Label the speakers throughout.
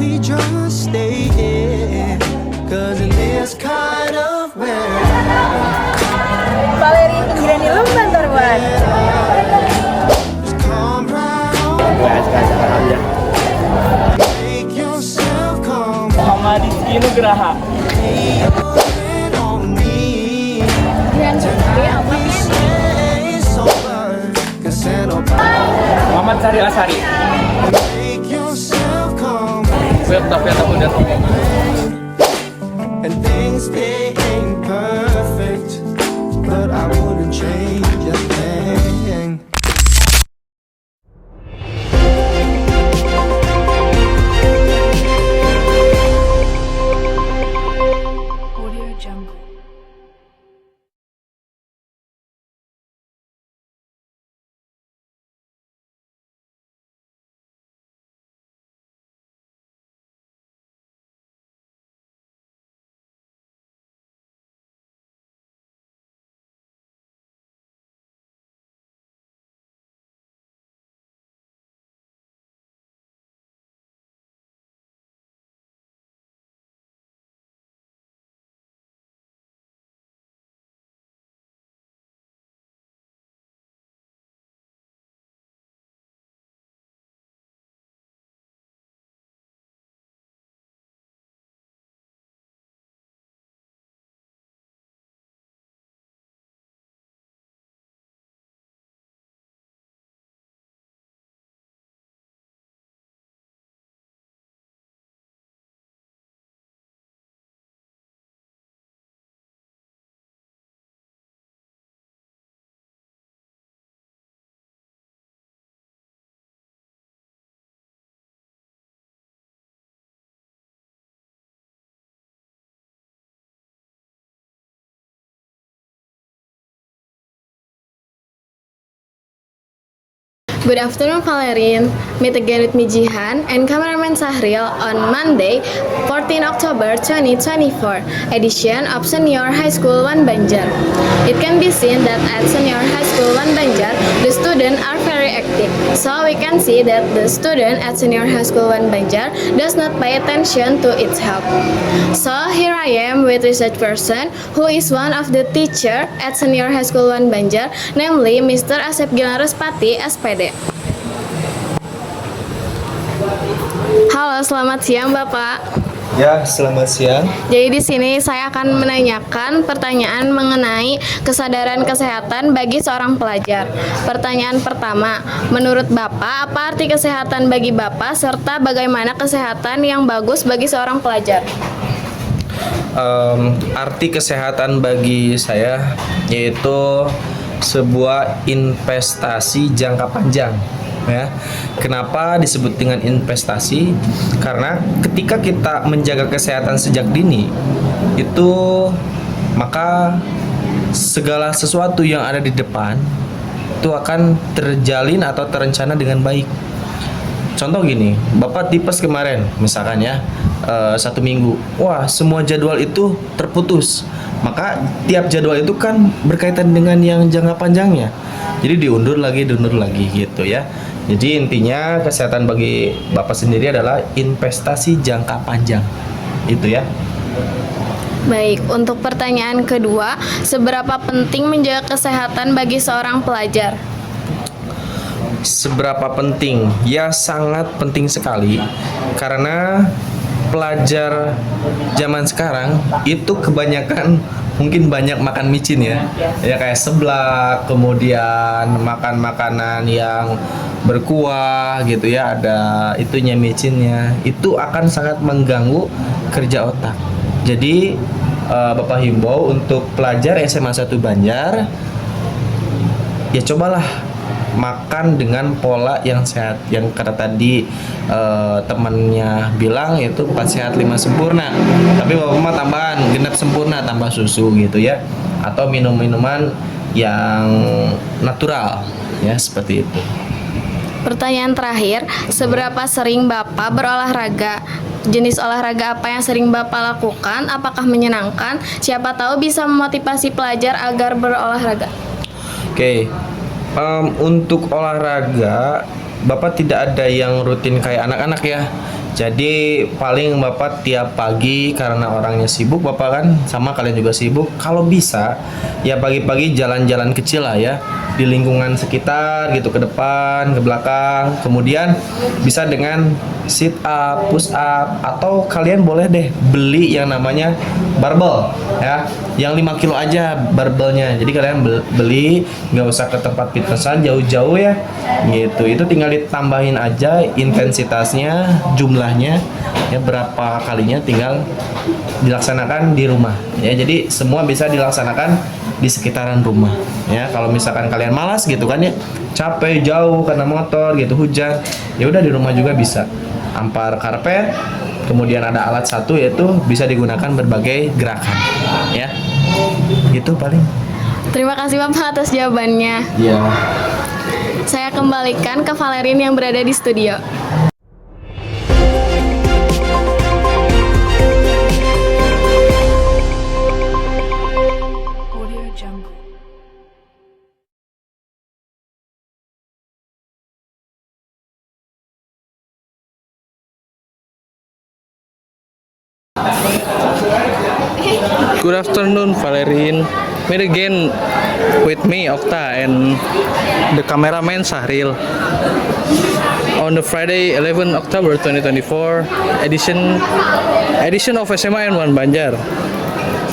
Speaker 1: we just stay here? 'Cause in this kind of weather,
Speaker 2: Valeri Indrani Lumban Tarwan.
Speaker 1: just come round, make yourself come
Speaker 3: Muhammad Rizky Nugraha.
Speaker 1: in on me.
Speaker 2: Yang seperti apa nih?
Speaker 1: Say it's over, 'cause ain't nobody
Speaker 3: Muhammad Sari Asari.
Speaker 1: make yourself come.
Speaker 3: Tapi udah.
Speaker 1: And things they ain't perfect, but I wouldn't change a thing.
Speaker 4: Audio Jungle.
Speaker 5: Good afternoon, Valerian. Meet again with me, Jihan, and cameraman Sahril on Monday, 14 October 2024, edition of Senior High School 1 Banjar. It can be seen that at Senior High School 1 Banjar, the students are very active. So we can see that the student at Senior High School 1 Banjar does not pay attention to its health. So here I am with research person who is one of the teacher at Senior High School 1 Banjar, namely Mr. Asep Gilang Ruspati, SPD. Halo, selamat siang Bapak.
Speaker 6: Ya, selamat siang.
Speaker 5: Jadi di sini saya akan menanyakan pertanyaan mengenai kesadaran kesehatan bagi seorang pelajar. Pertanyaan pertama, menurut Bapak, apa arti kesehatan bagi Bapak serta bagaimana kesehatan yang bagus bagi seorang pelajar?
Speaker 6: Arti kesehatan bagi saya yaitu sebuah investasi jangka panjang. Ya, kenapa disebut dengan investasi? Karena ketika kita menjaga kesehatan sejak dini, itu maka segala sesuatu yang ada di depan itu akan terjalin atau terencana dengan baik. Contoh gini, Bapak tipes kemarin, misalkan ya, 1 minggu, wah semua jadwal itu terputus. Maka tiap jadwal itu kan berkaitan dengan yang jangka panjangnya. Jadi diundur lagi gitu ya. Jadi intinya kesehatan bagi Bapak sendiri adalah investasi jangka panjang. Itu ya.
Speaker 5: Baik, untuk pertanyaan kedua, seberapa penting menjaga kesehatan bagi seorang pelajar?
Speaker 6: Seberapa penting? Ya sangat penting sekali. Karena pelajar zaman sekarang itu kebanyakan mungkin banyak makan micin ya kayak seblak, kemudian makan makanan yang berkuah gitu ya, ada itunya micinnya, itu akan sangat mengganggu kerja otak. Jadi Bapak himbau untuk pelajar SMA 1 Banjar, ya cobalah makan dengan pola yang sehat, yang kata tadi temannya bilang itu 4 sehat 5 sempurna, tapi Bapak mah tambahan genap sempurna tambah susu gitu ya, atau minum-minuman yang natural ya, seperti itu.
Speaker 5: Pertanyaan terakhir, seberapa sering Bapak berolahraga? Jenis olahraga apa yang sering Bapak lakukan? Apakah menyenangkan? Siapa tahu bisa memotivasi pelajar agar berolahraga.
Speaker 6: Oke. Untuk olahraga, Bapak tidak ada yang rutin kayak anak-anak ya. Jadi paling Bapak tiap pagi karena orangnya sibuk Bapak kan sama kalian juga sibuk. Kalau bisa ya pagi-pagi jalan-jalan kecil lah ya di lingkungan sekitar gitu, ke depan, ke belakang. Kemudian bisa dengan sit up, push up, atau kalian boleh deh beli yang namanya barbel ya, yang 5 kilo aja barbelnya. Jadi kalian beli, nggak usah ke tempat fitnessan jauh-jauh ya gitu. Itu tinggal ditambahin aja intensitasnya, jumlahnya ya, berapa kalinya tinggal dilaksanakan di rumah ya. Jadi semua bisa dilaksanakan di sekitaran rumah ya. Kalau misalkan kalian malas gitu kan ya, capek jauh karena motor gitu, hujan, ya udah di rumah juga bisa. Ampar karpet, kemudian ada alat satu yaitu bisa digunakan berbagai gerakan ya. Itu paling.
Speaker 5: Terima kasih Bapak atas jawabannya.
Speaker 6: Iya.
Speaker 5: Saya kembalikan ke Valerin yang berada di studio.
Speaker 4: Audio Jungle.
Speaker 7: Good afternoon, Valerin. Meet again with me, Okta, and the cameraman Sahril. On the Friday, 11 October 2024 edition of SMA N1 Banjar.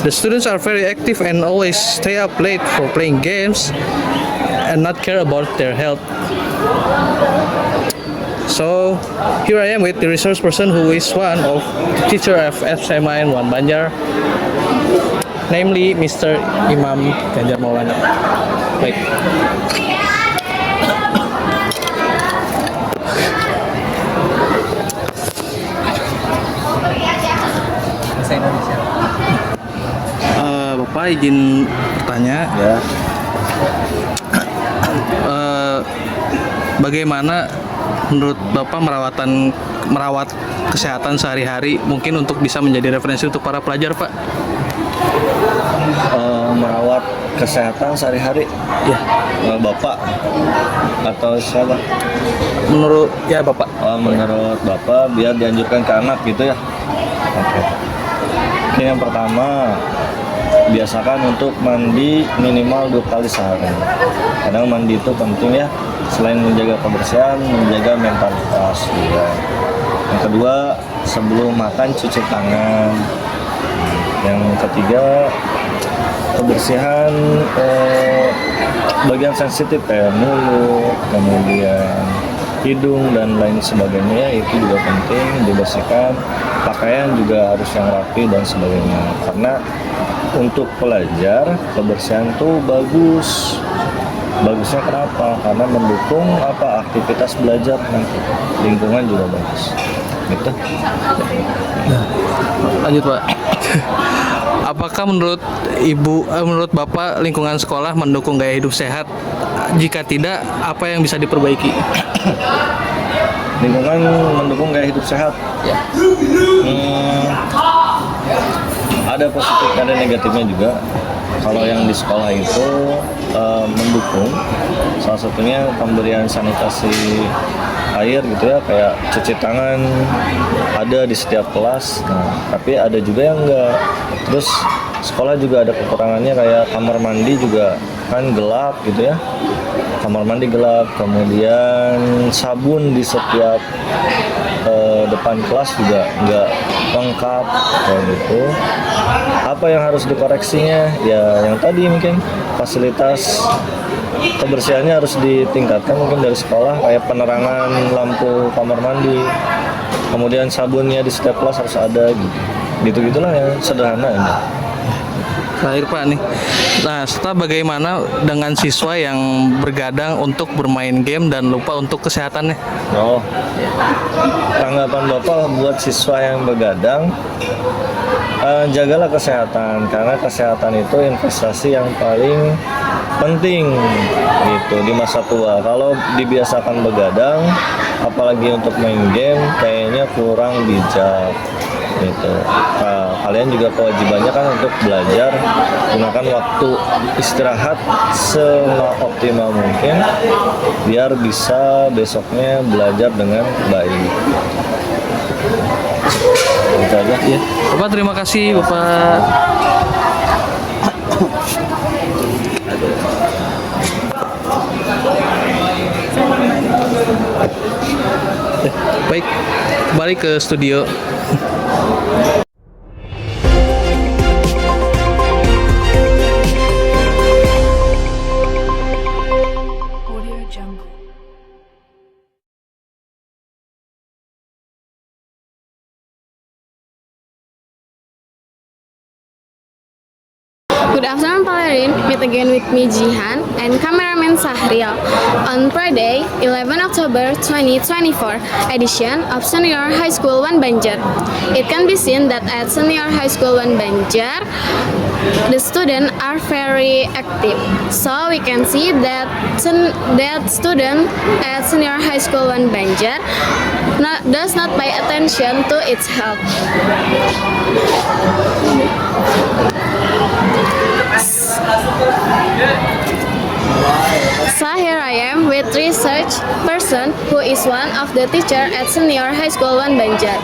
Speaker 7: The students are very active and always stay up late for playing games and not care about their health. So here I am with the resource person who is one of the teacher of SMA N1 Banjar, namely Mr. Imam Ganjar Maulana. Baik. Bapak izin bertanya.
Speaker 6: Ya.
Speaker 7: Bagaimana menurut Bapak merawat kesehatan sehari-hari mungkin untuk bisa menjadi referensi untuk para pelajar, Pak?
Speaker 8: Merawat kesehatan sehari-hari
Speaker 7: Ya,
Speaker 8: Bapak atau siapa?
Speaker 7: menurut Bapak.
Speaker 8: Menurut Bapak biar dianjurkan ke anak gitu ya. Oke. Oke, yang pertama biasakan untuk mandi minimal 2 kali sehari. Kadang mandi itu penting ya, selain menjaga kebersihan, menjaga mentalitas juga. Yang kedua, sebelum makan cuci tangan. Yang ketiga, kebersihan bagian sensitif kayak mulut, kemudian hidung dan lain sebagainya, itu juga penting dibersihkan. Pakaian juga harus yang rapi dan sebagainya, karena untuk pelajar kebersihan tuh bagus. Bagusnya kenapa? Karena mendukung aktivitas belajar nanti, lingkungan juga bagus gitu.
Speaker 7: Lanjut, Pak. Apakah menurut menurut Bapak lingkungan sekolah mendukung gaya hidup sehat? Jika tidak, apa yang bisa diperbaiki?
Speaker 8: Lingkungan mendukung gaya hidup sehat.
Speaker 7: Ya.
Speaker 8: Ada positif, ada negatifnya juga. Kalau yang di sekolah itu mendukung, salah satunya pemberian sanitasi air gitu ya, kayak cuci tangan ada di setiap kelas. Nah, tapi ada juga yang enggak. Terus sekolah juga ada kekurangannya, kayak kamar mandi juga kan gelap gitu ya. Kamar mandi gelap, kemudian sabun di setiap depan kelas juga nggak lengkap kayak gitu. Apa yang harus dikoreksinya? Ya yang tadi mungkin fasilitas kebersihannya harus ditingkatkan mungkin dari sekolah, kayak penerangan lampu kamar mandi, kemudian sabunnya di setiap kelas harus ada gitu-gitulah ya, sederhana ini.
Speaker 7: Terakhir, Pak nih. Nah, setelah bagaimana dengan siswa yang bergadang untuk bermain game dan lupa untuk kesehatannya?
Speaker 8: Oh, tanggapan Bapak buat siswa yang begadang, jagalah kesehatan, karena kesehatan itu investasi yang paling penting gitu di masa tua. Kalau dibiasakan begadang, apalagi untuk main game, kayaknya kurang bijak gitu. Nah, kalian juga kewajibannya kan untuk belajar, gunakan waktu istirahat seoptimal mungkin biar bisa besoknya belajar dengan baik. aja.
Speaker 7: Ya, Bapak terima kasih Bapak. Baik, balik ke studio.
Speaker 4: Audio Jungle.
Speaker 5: Good afternoon, Valerin. Meet again with me, Jihan, and cameraman Sahrial on Friday, 11 October 2024, edition of Senior High School 1 Banjar. It can be seen that at Senior High School 1 Banjar, the students are very active. So we can see that student at Senior High School 1 Banjar does not pay attention to its health. So here I am with research person who is one of the teacher at Senior High School 1 Banjar.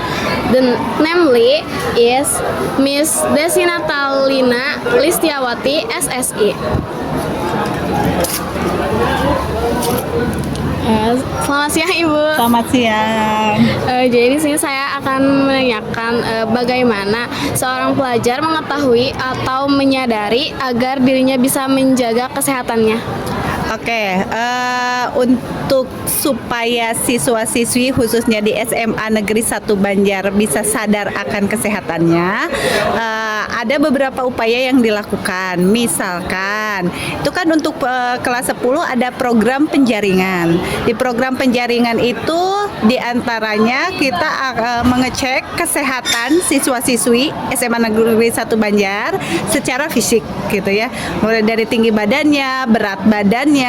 Speaker 5: The namely is Miss Desi Natalina Listiawati SSI. Selamat siang Ibu.
Speaker 9: Selamat siang.
Speaker 5: Jadi di sini saya akan menanyakan bagaimana seorang pelajar mengetahui atau menyadari agar dirinya bisa menjaga kesehatannya.
Speaker 9: Oke, untuk supaya siswa-siswi khususnya di SMA Negeri 1 Banjar bisa sadar akan kesehatannya, ada beberapa upaya yang dilakukan. Misalkan, itu kan untuk kelas 10 ada program penjaringan. Di program penjaringan itu diantaranya kita mengecek kesehatan siswa-siswi SMA Negeri 1 Banjar secara fisik gitu ya. Mulai dari tinggi badannya, berat badannya,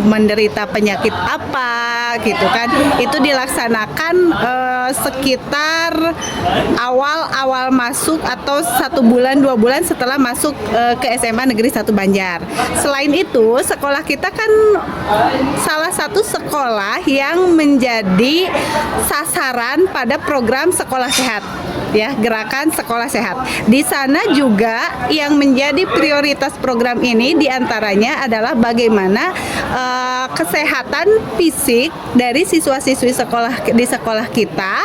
Speaker 9: menderita penyakit apa gitu kan. Itu dilaksanakan sekitar awal masuk atau 1 bulan 2 bulan setelah masuk ke SMA Negeri 1 Banjar. Selain itu, sekolah kita kan salah satu sekolah yang menjadi sasaran pada program sekolah sehat, ya, gerakan sekolah sehat. Di sana juga yang menjadi prioritas program ini diantaranya adalah bagaimana kesehatan fisik dari siswa-siswi di sekolah kita,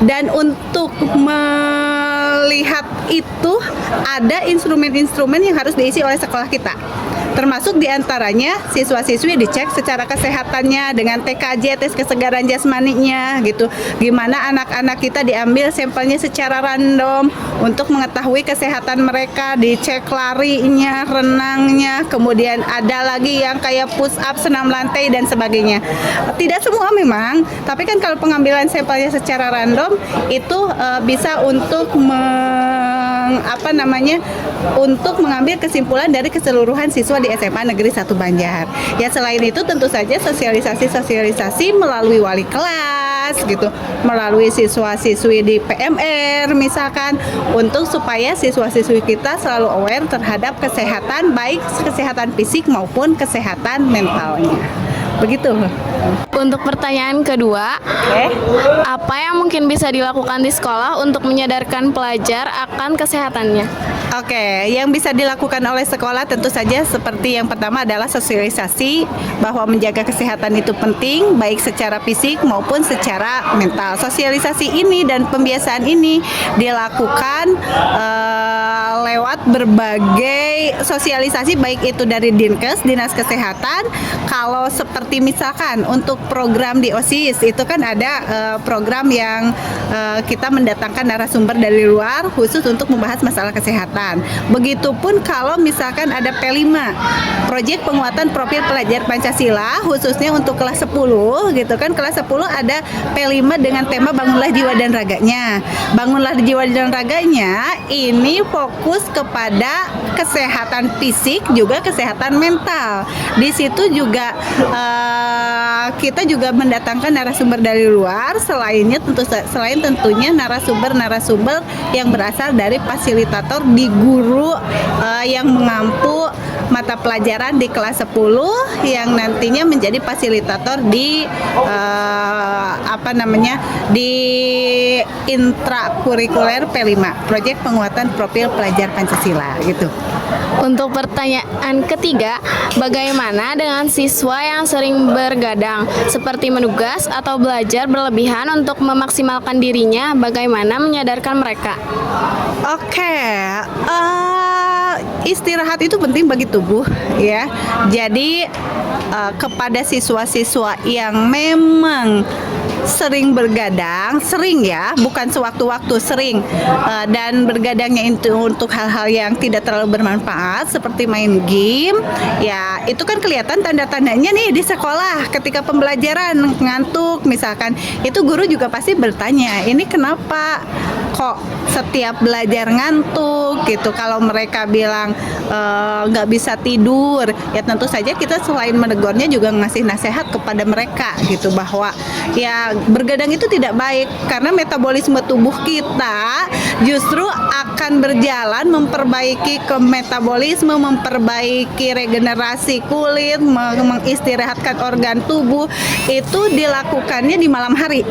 Speaker 9: dan untuk melihat itu ada instrumen-instrumen yang harus diisi oleh sekolah kita. Termasuk diantaranya siswa-siswi dicek secara kesehatannya dengan TKJ, tes kesegaran jasmaninya gitu. Gimana anak-anak kita diambil sampelnya secara random untuk mengetahui kesehatan mereka, dicek larinya, renangnya, kemudian ada lagi yang kayak push up, senam lantai dan sebagainya. Tidak semua memang, tapi kan kalau pengambilan sampelnya secara random itu bisa untuk untuk mengambil kesimpulan dari keseluruhan siswa di SMA Negeri 1 Banjar. Ya, selain itu tentu saja sosialisasi melalui wali kelas gitu, melalui siswa-siswi di PMR misalkan, untuk supaya siswa-siswi kita selalu aware terhadap kesehatan, baik kesehatan fisik maupun kesehatan mentalnya. Begitu.
Speaker 5: Untuk pertanyaan kedua, apa yang mungkin bisa dilakukan di sekolah untuk menyadarkan pelajar akan kesehatannya?
Speaker 9: Oke, yang bisa dilakukan oleh sekolah tentu saja seperti yang pertama adalah sosialisasi bahwa menjaga kesehatan itu penting, baik secara fisik maupun secara mental. Sosialisasi ini dan pembiasaan ini dilakukan lewat berbagai sosialisasi, baik itu dari Dinkes, Dinas Kesehatan. Kalau seperti misalkan untuk program di OSIS itu kan ada program yang kita mendatangkan narasumber dari luar khusus untuk membahas masalah kesehatan. Begitupun kalau misalkan ada P5, proyek penguatan profil pelajar Pancasila khususnya untuk kelas 10 gitu kan. Kelas 10 ada P5 dengan tema bangunlah jiwa dan raganya. Bangunlah jiwa dan raganya ini fokus kepada kesehatan fisik juga kesehatan mental. Di situ juga kita juga mendatangkan narasumber dari luar, selain tentunya narasumber yang berasal dari fasilitator di guru yang mata pelajaran di kelas 10 yang nantinya menjadi fasilitator di di intrakurikuler P5, proyek penguatan profil pelajar Pancasila gitu.
Speaker 5: Untuk pertanyaan ketiga, bagaimana dengan siswa yang sering bergadang, seperti menugas atau belajar berlebihan untuk memaksimalkan dirinya? Bagaimana menyadarkan mereka?
Speaker 9: Oke, istirahat itu penting bagi tubuh ya. Jadi kepada siswa-siswa yang memang sering bergadang, sering ya, bukan sewaktu-waktu, sering dan bergadangnya itu untuk hal-hal yang tidak terlalu bermanfaat seperti main game, ya itu kan kelihatan tanda-tandanya nih di sekolah ketika pembelajaran ngantuk misalkan, itu guru juga pasti bertanya, ini kenapa kok setiap belajar ngantuk gitu. Kalau mereka bilang nggak bisa tidur, ya tentu saja kita selain menegurnya juga ngasih nasihat kepada mereka gitu, bahwa ya bergadang itu tidak baik karena metabolisme tubuh kita justru akan berjalan memperbaiki ke metabolisme, memperbaiki regenerasi kulit, mengistirahatkan organ tubuh itu dilakukannya di malam hari,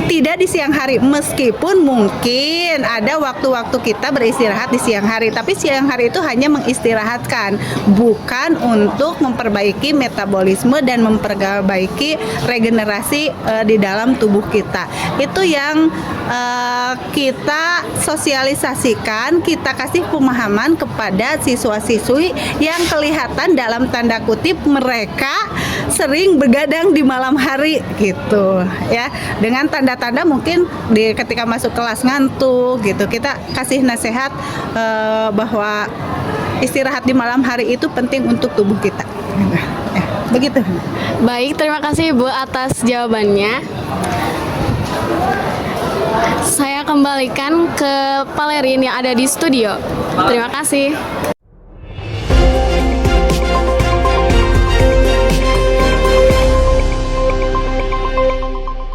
Speaker 9: tidak di siang hari. Meskipun mungkin ada waktu-waktu kita beristirahat di siang hari, tapi siang hari itu hanya mengistirahatkan, bukan untuk memperbaiki metabolisme dan memperbaiki regenerasi di dalam tubuh kita. Itu yang kita sosialisasikan, kita kasih pemahaman kepada siswa-siswi yang kelihatan dalam tanda kutip mereka sering begadang di malam hari gitu ya, dengan tanda-tanda mungkin ketika masuk kelas ngantuk gitu. Kita kasih nasihat bahwa istirahat di malam hari itu penting untuk tubuh kita ya, begitu.
Speaker 5: Baik, terima kasih Ibu atas jawabannya. Saya kembalikan ke Valerin yang ada di studio. Terima kasih.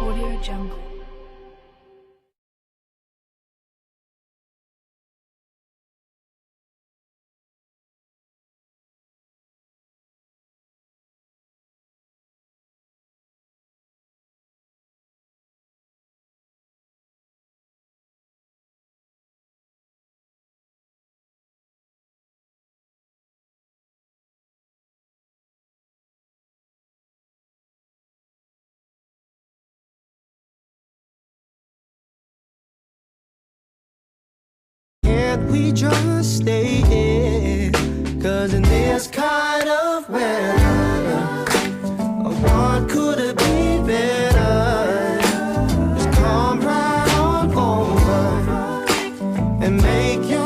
Speaker 4: Audio Jungle.
Speaker 1: Can't we just stay here? 'Cause in this kind of weather, what could it be better? Just come right on over and make your